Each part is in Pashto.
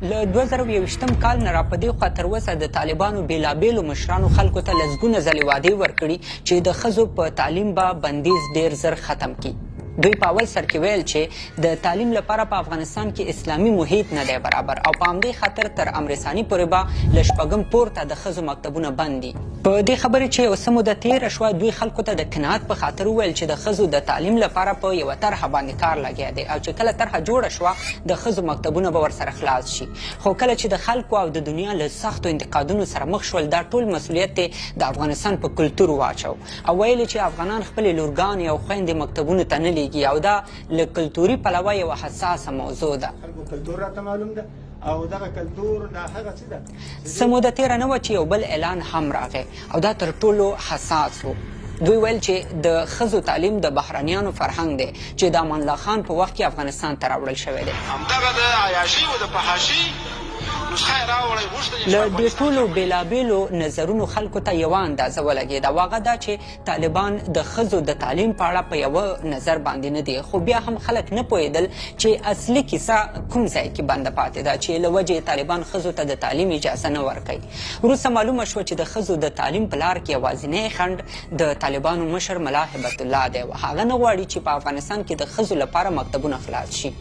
له 2021 کال نه را په دې خوا تر اوسه د طالبانو بېلابېلو مشرانو خلکو ته لسګونه ځلې وعدې ورکړي چې د ښځو په تعلیم به بندیز ډېر زر ختم کړي. دوی په اول سر کې ویل چې د تعلیم لپاره په افغانستان کې اسلامي محیط نه دی برابر او په همدې خاطر تر امرساني پورې به له شپږم پورته د ښځو مکتبونه بند دي. په دې خبرې چې یو څه موده تېره شوه دوی خلکو ته د قناعت په خاطر وویل چې د ښځو د تعلیم لپاره په یوه طرحه باندې کار لګیا دی او چې کله طرحه جوړه شوه د ښځو مکتبونه به ورسره خلاص شي. خو کله چې د خلکو او د دنیا له سختو انتقادونو سره مخ شول دا ټول مسؤلیت یې د افغانستان په کلتور واچو او ویل چې افغانان خپلې لورګانې او خویندې مکتبونو ته نه لیږي او دا له کلتوري پلوه یوه حساسه موضوع ده. کلتور راته معلوم ده او دغه کلتور دا هغه څه ده څه موده تېره نه وه چې یو بل اعلان هم راغی او دا تر ټولو حساس و. دوی ویل چې د ښځو تعلیم د بهرنیانو فرهنګ دی چې د امان الله خان په وخت کې افغانستان ته راوړل شوی دی. همدغه د عیاشي او د فحاشي نسخه یې راوړی غوښتل له دې ټولو بېلابېلو نظرونو خلکو ته یوه اندازه ولګېده او هغه دا چې طالبان د ښځو د تعلیم په اړه په یوه نظر باندې نه دی خو بیا هم خلک نه پوهېدل چې اصلي کیسه کوم ځای کې بنده پاتې ده چې له وجې طالبان ښځو ته د تعلیم اجازه نه ورکوي. وروسته معلومه شوه چې د ښځو د تعلیم په لار کې یوازینی خنډ د طالبانو مشر منافقت الله دی او هغه نه غواړي چې په افغانستان کې د ښځو لپاره مکتبونه خلاص شي.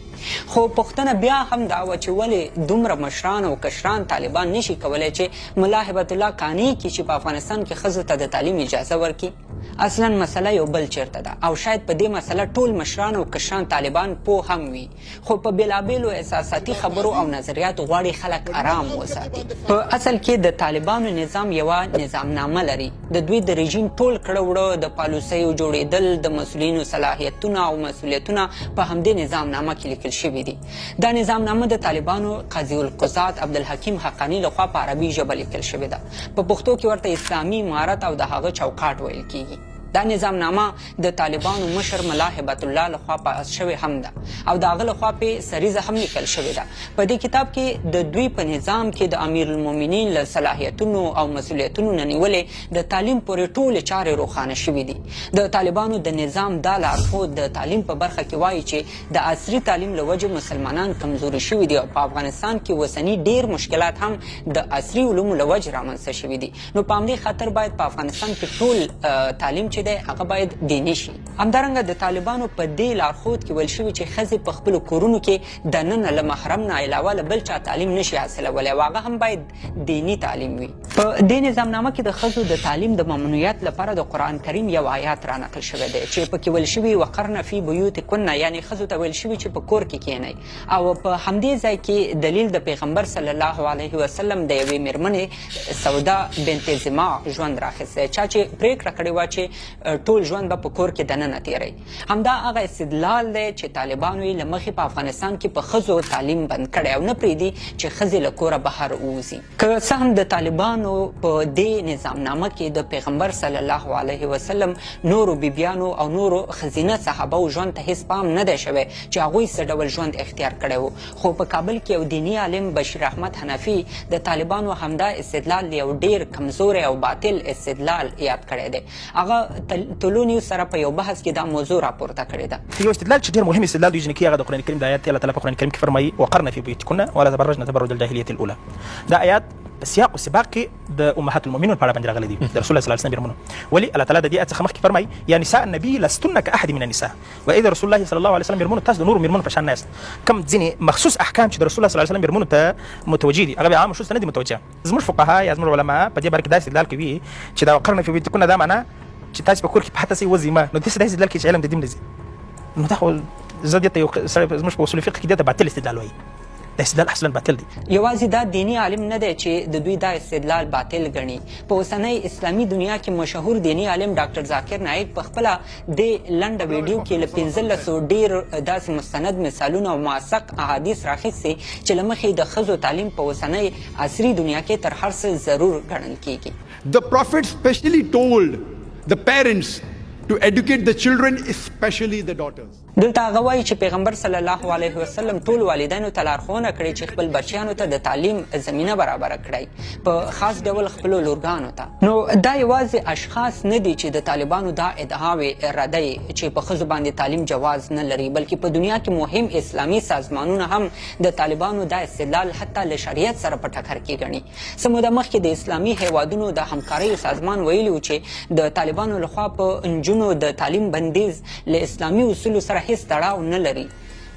خو پوښتنه بیا هم دا وه چې ولې دومره مشران او کشران طالبان نشي کولی چې ملا هبت الله قانع کړي چې په افغانستان کې ښځو ته د تعلیم اجازه ورکړي. اصلا مسله یو بل چیرته ده او شاید په دې مسله ټول مشران او کشران طالبان پوه هم وي خو په بېلابېلو احساساتي خبرو او نظریاتو غواړي خلک آرام وساتي. په اصل کې د طالبانو نظام یوه نظامنامه لري. د دوی د رژیم ټول کړه وړه د پالیسیو جوړېدل د مسؤلینو صلاحیتونه او مسؤلیتونه په همدې نظامنامه کې لیکل شوي دي. دا نظامنامه د طالبانو قاضي القضات عبدالحکیم حقانی لخوا په عربي ژبه لیکل شوې ده. په پښتو کې ورته اسلامي امارت او د هغه چوکاټ ویل کیږي. دا نظامنامه د طالبانو مشر ملا هبت الله لخوا پاس شوې هم ده او د هغه لخوا پې سریزه هم لیکل شوې ده. په دې کتاب کې د دوی په نظام کې د امیرالمؤمنین له صلاحیتونو او مسؤلیتونو نه نیولې د تعلیم پورې ټولې چارې روښانه شوي دي. د طالبانو د نظام دا لارښود د تعلیم په برخه کې وایي چې د عصري تعلیم له وجې مسلمانان کمزوري شوي دي او په افغانستان کې اوسني ډېر مشکلات هم د عصري علومو له وجې رامنځته شوي دي. نو په همدې خاطر باید په افغانستان کې ټول تعلیم چې دی هغه باید دیني شي. همدارنګه د طالبانو په دې لارښود کې ویل شوي چې ښځې په خپلو کورونو کې دننه له محرم نه علاوه له بل چا تعلیم نشي حاصلولی او هغه هم باید دیني تعلیم وي. په دې نظامنامه کې د ښځو د تعلیم د ممنوعیت لپاره د قرآن کریم یو آیات رانقل شوی دی چې پکې ویل شوي وقرن فی بیوتکن یعنې ښځو ته ویل شوي چې په کور کې کښېنئ او په همدې ځای کې دلیل د پیغمبر صلی الله علیه وسلم د یوې مېرمنې سودا بنت زما ژوند راخیستی چا چې پرېکړه کړې وه چې ټول ژوند به په کور کې دننه تیری. همدا هغه استدلال دی چې طالبانو یې له مخې په افغانستان کې په ښځو تعلیم بند کړی او نه پرېږدي چې ښځې له کوره بهر ووځي. که څه هم د طالبانو په دې نظامنامه کې د پیغمبر صلی الله علیه وسلم نورو بیبیانو او نورو ښځینه صحابهو ژوند ته هېڅ پام نه دی شوی چې هغوی څه ډول ژوند اختیار کړی و خو په کابل کې یو دیني عالم بشیر احمد حنفي د طالبانو همدا استدلال یو ډېر کمزوری او باطل استدلال یاد کړی دی. هغه تلونیو سره په یو بحث کې دا موضوع راپورته کړې ده. یو استدلال چې ډېر مهم استدلال دی جنکي هغه د قرآن کریم د آیات الله تعالی په قرآن کریم کې فرمایي وقرن فی بیوتکن ولا تبرجن تبرج الجاهلیة الاولى. دا آیات په سیاق او سباق کې د امهات المؤمنین په اړه باندې راغلي دي د رسول الله صلی الله علیه وسلم بیرمنو ولی الله تعالی د دې آیت څخه مخکې فرمایي یا نساء النبي لستن كأحد من النساء واذا رسول الله صلی الله علیه وسلم بیرمنو تاسو د نور میرمنو په شان نه یاست. کوم ځینې مخصوص احکام چې د رسول الله صلی الله علیه وسلم بیرمنو ته متوجه دي هغه عام مخصوص نه دي متوجه. زموږ فقها یا زموږ علما په دې باره کې دا استدلال کوي چې دا وقرن فی بیوتکن دا معنی چې تاسو په کور کې پاتې سئ وظیمه نو داسې استدلال کوي چې علم د دې نه ځي نو دا خو زه دې ته یو سړی زموږ په اصول فقه کې دې ته باطل استدلال وایي. دا استدلال اصلا باطل دی. یوازې دا دیني عالم نه دی چې د دوی دا استدلال باطل ګڼي. په اوسنۍ اسلامي دنیا کې مشهور دیني عالم ډاکټر ذاکر نایک په خپله د لنډه ویډیو کې له 1500 ډېر داسې مستند مثالونه او موثق احادیث راخیستي چې له مخې د ښځو تعلیم په اوسنۍ عصري دنیا کې تر هر څه ضرور ګڼل کیږي. The Prophet specially told the parents to educate the children, especially the daughters. دلته هغه وایي چې پیغمبر صلی الله علیه وسلم ټول والدینو ته لارښوونه کړې چې خپل بچیانو ته د تعلیم زمینه برابره کړئ په خاص ډول خپلو لورګانو ته. نو دا یوازې اشخاص نه دي چې د طالبانو دا ادعاوې ردوي چې په ښځو باندې تعلیم جواز نه لري، بلکې په دنیا کې مهم اسلامي سازمانونه هم د طالبانو دا استدلال حتی له شریعت سره په ټکر کې ګڼي. څه موده مخکې د اسلامي هیوادونو د همکاریو سازمان ویلي و چې د طالبانو لخوا په نجونو د تعلیم بندیز له اسلامي اصولو سره هیڅ تړاو نه لري.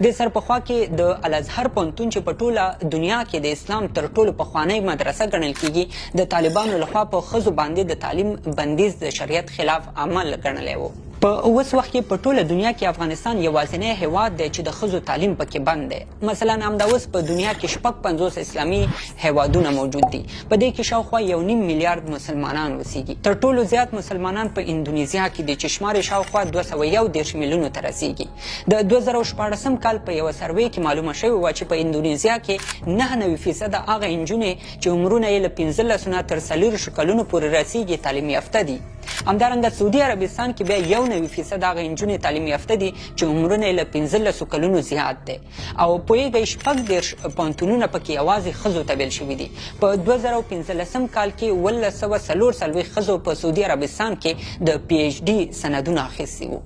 د سرپخوا کې د الازهر پوهنتون چې په ټوله دنیا کې د اسلام تر ټولو پخوانی مدرسه ګڼل کیږي د طالبانو لخوا په ښځو باندې د تعلیم بندیز د شریعت خلاف عمل ګڼلی و. په اوس وخت کې په ټوله دنیا کې افغانستان یوازینی هیواد دی چې د ښځو تعلیم پکې بند دی. مثلا همدا اوس په دنیا کې 56 اسلامي هیوادونه موجود دي. په دې کې شاوخوا 1.5 میلیارډ مسلمانان اوسیږي. تر ټولو زیات مسلمانان په اندونیزیا کې دي چې شمار شاوخوا 211 میلیونو ته رسیږي. د 2014 کال په یو سروې کې معلومه شوې وه چې په اندونیزیا کې 99% هغه نجونې چې عمرونه یې له 15 نه تر 40 کلونو پورې رسیږي تعلیم یافته دي. همدارنګه سعودي عربستان کې بیا 91% هغه نجونې تعلیم یافته دي چې عمرونه یې له 15 کلونو زیات دی. او پوهېږئ 14 پوهنتونونه پکې یوازې ښځو ته ویل شوي دي. په 2015 کال کې 1144 ښځو په سعودي عربستان کې د PhD سندونه اخیستي وو.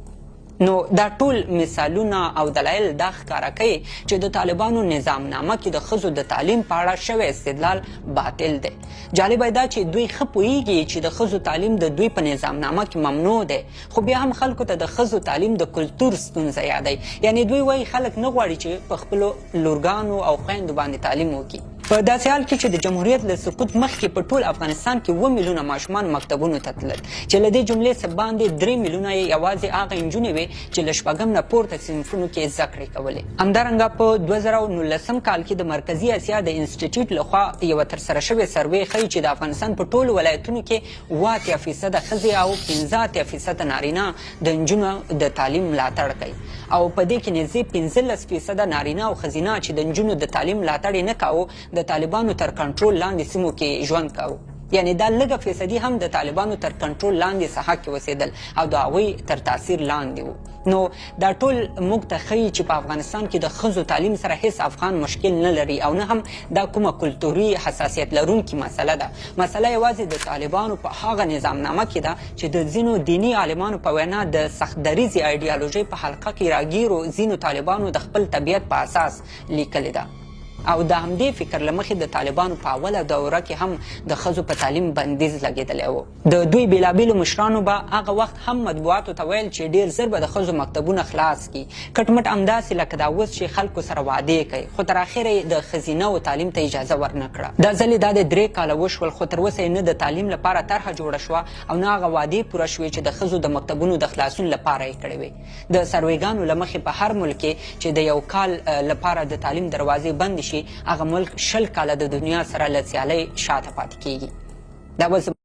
نو دا ټول مثالونه او دلایل دا ښکاره کوي چې د طالبانو نظامنامه کې د ښځو د تعلیم په اړه شوی استدلال باطل دی. جالبه دا چې دوی ښه پوهیږي چې د ښځو تعلیم د دوی په نظامنامه کې ممنوع دی، خو بیا هم خلکو ته د ښځو تعلیم د کلتور ستونزه یادوي. یعنی دوی وایي خلک نه غواړي چې په خپلو لورګانو او خویندو باندې تعلیم وکړي. په داسې حال کې چې د جمهوریت له سقوط مخکې په ټول افغانستان کې 2 میلیونه ماشومان مکتبونو ته تلل چې له دې جملې څخه باندې 3 میلیونه یې یوازې هغه نجونې وې چې له شپږم نه پورته صنفونو کې زده کړې کولې. همدارنګه په 2019 کال کې د مرکزي اسیا د انسټیټیوټ لخوا یوه ترسره شوې سروې ښیي چې د افغانستان په ټولو ولایتونو کې 80% ښځې او 15% نارینه د نجونو د تعلیم ملاتړ کوي. او په دې کې نږدې 15% نارینه او ښځینه چې د نجونو د تعلیم ملاتړ یې نه کاوه د طالبانو تر کنټرول لاندې سیمو کې ژوند کاوه. یعنی دا لږه فیصدي هم د طالبانو تر کنټرول لاندې ساحه کې اوسېدل او د هغوی تر تاثیر لاندې وو. نو دا ټول موږ ته ښیي چې په افغانستان کې د ښځو تعلیم سره هیڅ افغان مشکل نه لري او نه هم دا کومه کلتوري حساسیت لرونکې مسله ده. مسله یوازې د طالبانو په هغه نظامنامه کې ده چې د ځینو دیني عالمانو په وینا د سخت دریځې ایډیالوژۍ په حلقه کې راګیرو ځینو طالبانو د خپل طبیعت په اساس لیکلې ده. او د همدې فکر له مخې د طالبانو په اوله دوره کې هم د ښځو په تعلیم بندیز لګېدلی و. د دوی بېلابېلو مشرانو به هغه وخت هم مطبوعاتو ته ویل چې ډېر ژر به د ښځو مکتبونه خلاص کړي، کټ مټ همداسې لکه دا اوس چې خلکو سره وعدې کوي، خو تر اخره یې د ښځینهو تعلیم ته اجازه ورنه کړه. دا ځل یې دا د 3 کاله وشول، خو تر اوسه یې نه د تعلیم لپاره طرحه جوړه شوه او نه هغه وعدې پوره شوې چې د ښځو د مکتبونو د خلاصون لپاره یې کړې وې. د سروېګانو له مخې په هر ملک کې چې د یو کال لپاره د تعلیم دروازې بند شي، هغه ملک 20 کاله د دنیا سره له سیالۍ شاته پاتې کیږي. دا